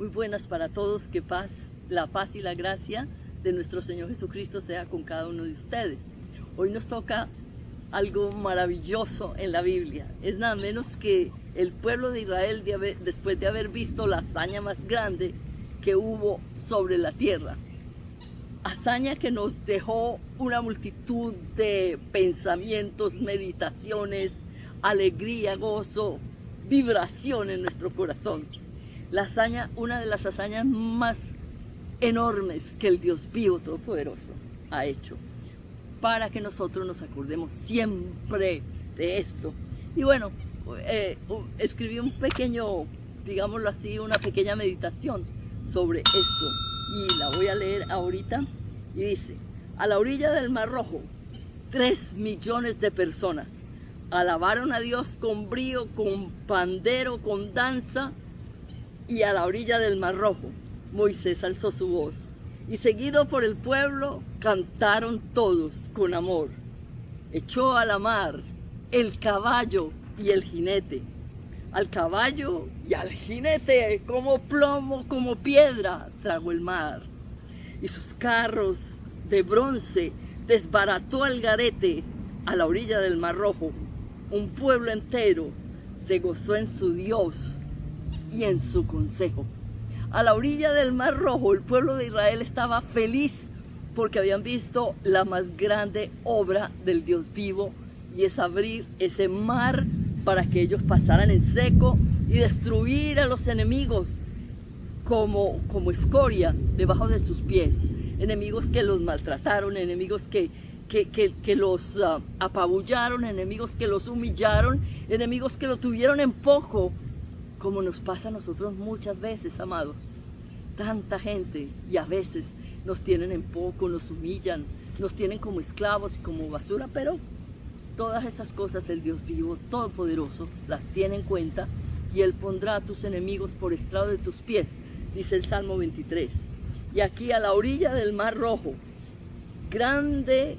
Muy buenas para todos, que la paz y la gracia de nuestro Señor Jesucristo sea con cada uno de ustedes. Hoy nos toca algo maravilloso en la Biblia. Es nada menos que el pueblo de Israel, después de haber visto la hazaña más grande que hubo sobre la tierra. Hazaña que nos dejó una multitud de pensamientos, meditaciones, alegría, gozo, vibración en nuestro corazón. La hazaña, una de las hazañas más enormes que el Dios vivo todopoderoso ha hecho, para que nosotros nos acordemos siempre de esto. Y bueno, escribí un pequeño, digámoslo así, una pequeña meditación sobre esto, y la voy a leer ahorita. Y dice: a la orilla del Mar Rojo, 3 millones de personas alabaron a Dios con brío, con pandero, con danza. Y a la orilla del Mar Rojo, Moisés alzó su voz, y seguido por el pueblo, cantaron todos con amor. Echó a la mar el caballo y el jinete. Al caballo y al jinete, como plomo, como piedra, tragó el mar. Y sus carros de bronce desbarató al garete. A la orilla del Mar Rojo, un pueblo entero se gozó en su Dios y en su consejo. A la orilla del Mar Rojo, el pueblo de Israel estaba feliz porque habían visto la más grande obra del Dios vivo, y es abrir ese mar para que ellos pasaran en seco y destruir a los enemigos como escoria debajo de sus pies. Enemigos que los maltrataron, enemigos que los apabullaron, enemigos que los humillaron, enemigos que lo tuvieron en poco, como nos pasa a nosotros muchas veces, amados. Tanta gente, y a veces nos tienen en poco, nos humillan, nos tienen como esclavos y como basura, pero todas esas cosas el Dios vivo, todopoderoso, las tiene en cuenta, y Él pondrá a tus enemigos por estrado de tus pies, dice el Salmo 23. Y aquí a la orilla del Mar Rojo, grande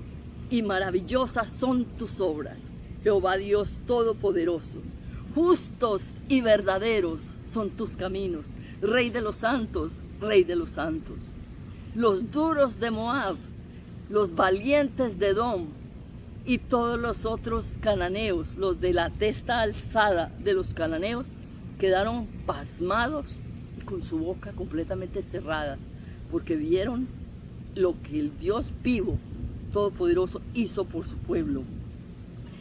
y maravillosas son tus obras, Jehová Dios todopoderoso. Justos y verdaderos son tus caminos, Rey de los santos, Rey de los santos. Los duros de Moab, los valientes de Edom y todos los otros cananeos, los de la testa alzada de los cananeos, quedaron pasmados y con su boca completamente cerrada, porque vieron lo que el Dios vivo, todopoderoso, hizo por su pueblo.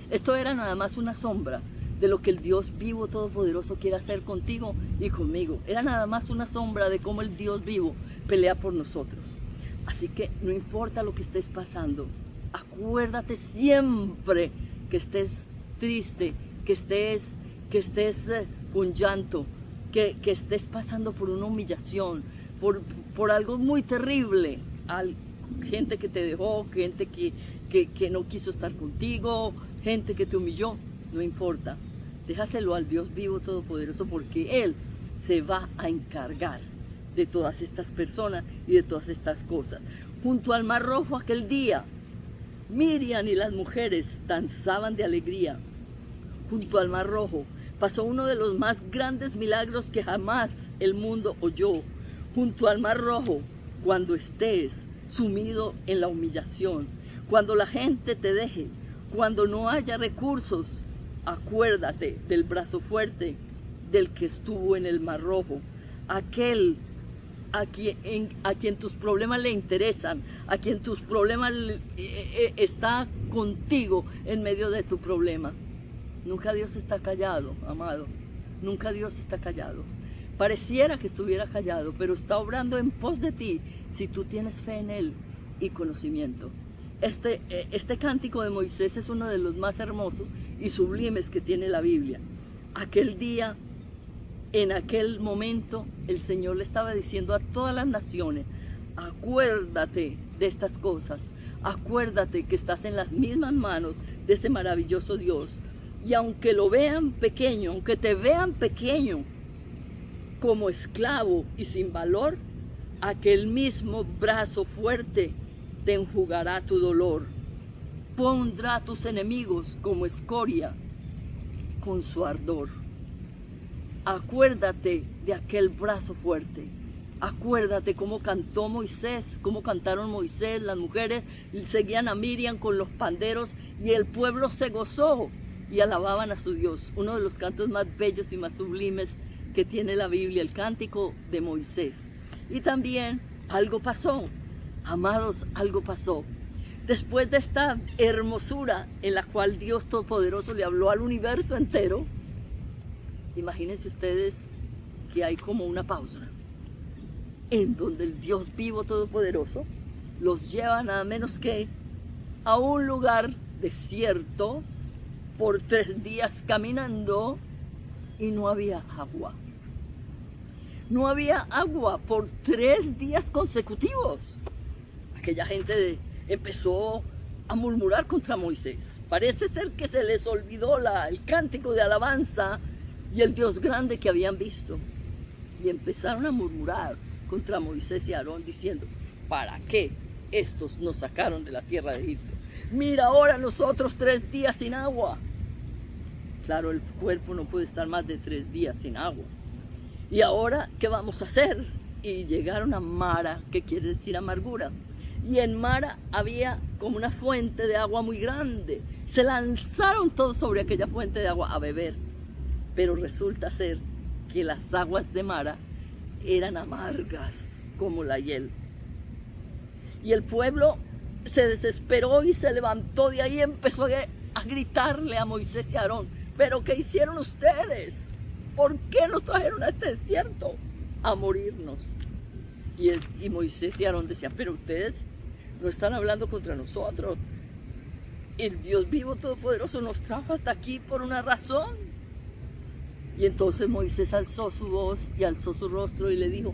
Esto era nada más una sombra de lo que el Dios vivo, todopoderoso, quiere hacer contigo y conmigo. Era nada más una sombra de cómo el Dios vivo pelea por nosotros. Así que no importa lo que estés pasando, acuérdate siempre que estés triste, que estés con llanto, que estés pasando por una humillación, por algo muy terrible, gente que te dejó, gente que no quiso estar contigo, gente que te humilló. No importa, déjaselo al Dios vivo todopoderoso, porque Él se va a encargar de todas estas personas y de todas estas cosas. Junto al Mar Rojo aquel día, Miriam y las mujeres danzaban de alegría. Junto al Mar Rojo pasó uno de los más grandes milagros que jamás el mundo oyó. Junto al Mar Rojo, cuando estés sumido en la humillación, cuando la gente te deje, cuando no haya recursos, acuérdate del brazo fuerte del que estuvo en el Mar Rojo, aquel a quien tus problemas le interesan, a quien tus problemas está contigo en medio de tu problema. Nunca Dios está callado, amado, nunca Dios está callado. Pareciera que estuviera callado, pero está obrando en pos de ti si tú tienes fe en Él y conocimiento. Este cántico de Moisés es uno de los más hermosos y sublimes que tiene la Biblia. Aquel día, en aquel momento, el Señor le estaba diciendo a todas las naciones: acuérdate de estas cosas, acuérdate que estás en las mismas manos de ese maravilloso Dios. Y aunque lo vean pequeño, aunque te vean pequeño, como esclavo y sin valor, aquel mismo brazo fuerte te enjugará tu dolor, pondrá a tus enemigos como escoria con su ardor. acuérdate de aquel brazo fuerte. Acuérdate cómo cantó Moisés, cómo cantaron Moisés, las mujeres seguían a Miriam con los panderos y el pueblo se gozó y alababan a su Dios. Uno de los cantos más bellos y más sublimes que tiene la Biblia, el cántico de Moisés. Y también algo pasó, amados, algo pasó. Después de esta hermosura en la cual Dios Todopoderoso le habló al universo entero, imagínense ustedes que hay como una pausa, en donde el Dios vivo todopoderoso los lleva nada menos que a un lugar desierto por 3 días caminando y no había agua. No había agua por 3 días consecutivos. Aquella gente empezó a murmurar contra Moisés. Parece ser que se les olvidó el cántico de alabanza y el Dios grande que habían visto. Y empezaron a murmurar contra Moisés y Aarón diciendo: ¿para qué estos nos sacaron de la tierra de Egipto? Mira ahora nosotros 3 días sin agua. Claro, el cuerpo no puede estar más de 3 días sin agua. ¿Y ahora qué vamos a hacer? Y llegaron a Mara, que quiere decir amargura. Y en Mara había como una fuente de agua muy grande. Se lanzaron todos sobre aquella fuente de agua a beber. Pero resulta ser que las aguas de Mara eran amargas como la hiel. Y el pueblo se desesperó y se levantó de ahí y empezó a gritarle a Moisés y a Aarón: ¿pero qué hicieron ustedes? ¿Por qué nos trajeron a este desierto a morirnos? Y Moisés y Aarón decían: pero ustedes no están hablando contra nosotros. El Dios vivo todopoderoso nos trajo hasta aquí por una razón. Y entonces Moisés alzó su voz y alzó su rostro y le dijo: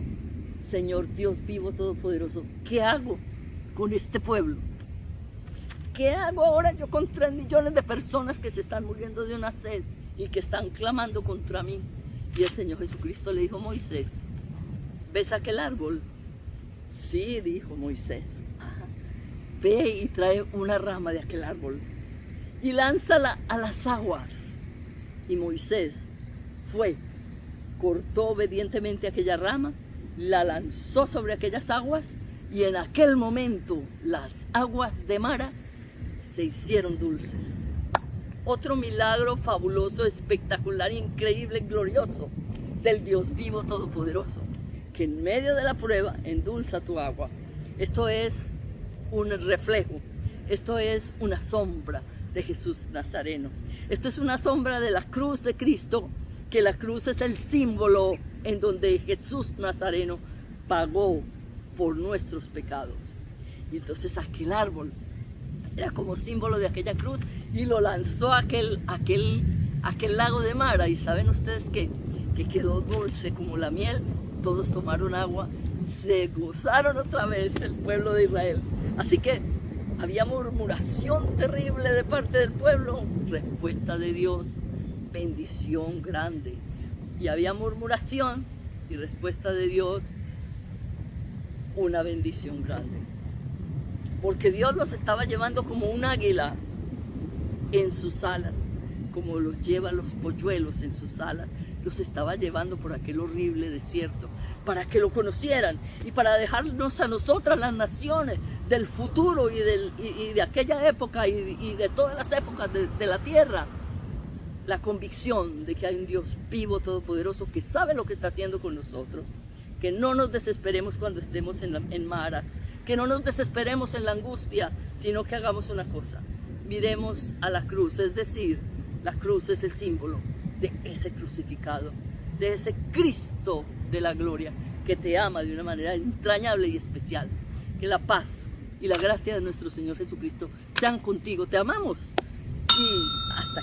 Señor Dios vivo todopoderoso, ¿qué hago con este pueblo? ¿Qué hago ahora yo con 3 millones de personas que se están muriendo de una sed y que están clamando contra mí? Y el Señor Jesucristo le dijo: Moisés, ¿ves aquel árbol? Sí, dijo Moisés. Ve y trae una rama de aquel árbol y lánzala a las aguas. Y Moisés fue, cortó obedientemente aquella rama, la lanzó sobre aquellas aguas y en aquel momento las aguas de Mara se hicieron dulces. Otro milagro fabuloso, espectacular, increíble, glorioso del Dios vivo todopoderoso, que en medio de la prueba endulza tu agua. Esto es un reflejo, esto es una sombra de Jesús Nazareno. Esto es una sombra de la cruz de Cristo, que la cruz es el símbolo en donde Jesús Nazareno pagó por nuestros pecados. Y entonces aquel árbol era como símbolo de aquella cruz y lo lanzó a aquel lago de Mara. Y saben ustedes que quedó dulce como la miel. Todos tomaron agua, se gozaron otra vez el pueblo de Israel. Así que había murmuración terrible de parte del pueblo, respuesta de Dios, bendición grande. Y había murmuración y respuesta de Dios, una bendición grande. Porque Dios los estaba llevando como un águila en sus alas, como los lleva los polluelos en sus alas. Los estaba llevando por aquel horrible desierto para que lo conocieran y para dejarnos a nosotras, las naciones del futuro y de aquella época y de todas las épocas de la tierra, la convicción de que hay un Dios vivo, todopoderoso, que sabe lo que está haciendo con nosotros. Que no nos desesperemos cuando estemos en Mara, que no nos desesperemos en la angustia, sino que hagamos una cosa: miremos a la cruz. Es decir, la cruz es el símbolo de ese crucificado, de ese Cristo de la gloria, que te ama de una manera entrañable y especial. Que la paz y la gracia de nuestro Señor Jesucristo sean contigo. Te amamos y hasta